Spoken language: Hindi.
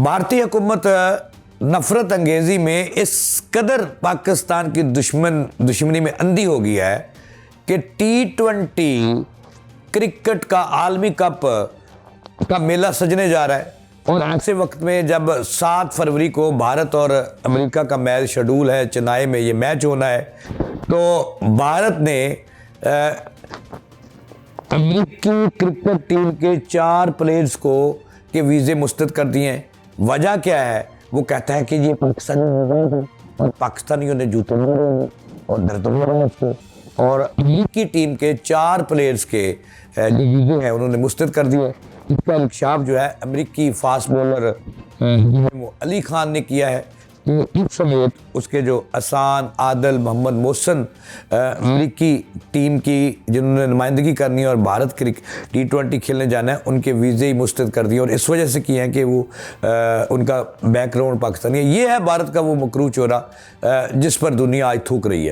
भारतीय हुकूमत नफ़रत अंगेज़ी में इस कदर पाकिस्तान की दुश्मनी में अंधी हो गया है कि T20 क्रिकेट का आलमी कप का मेला सजने जा रहा है। और ऐसे वक्त में जब 7 फरवरी को भारत और अमेरिका का मैच शेड्यूल है, चेन्नई में ये मैच होना है, तो भारत ने अमेरिकी क्रिकेट टीम के 4 प्लेयर्स के वीज़े मुस्तरद कर दिए हैं। वजह क्या है? वो कहता है कि ये पाकिस्तानी और पाकिस्तानियों ने जूते मारे और दर्द हो रहा है उसको। और अमेरिकी टीम के 4 प्लेयर्स के जो वीज़े हैं उन्होंने मुस्तरद कर दिए। इसका इंकशाफ जो है अमेरिकी फास्ट बॉलर अली खान ने किया है। इस समेत उसके जो असान, आदल, मोहम्मद मोहसन अमेरिकी टीम की जिन्होंने नुमाइंदगी करनी है और भारत के T20 खेलने जाना है, उनके वीज़े ही मुस्तरद कर दिए और इस वजह से किए हैं कि वो उनका बैकग्राउंड पाकिस्तानी है। ये है भारत का वो मकरू चोरा जिस पर दुनिया आज थूक रही है।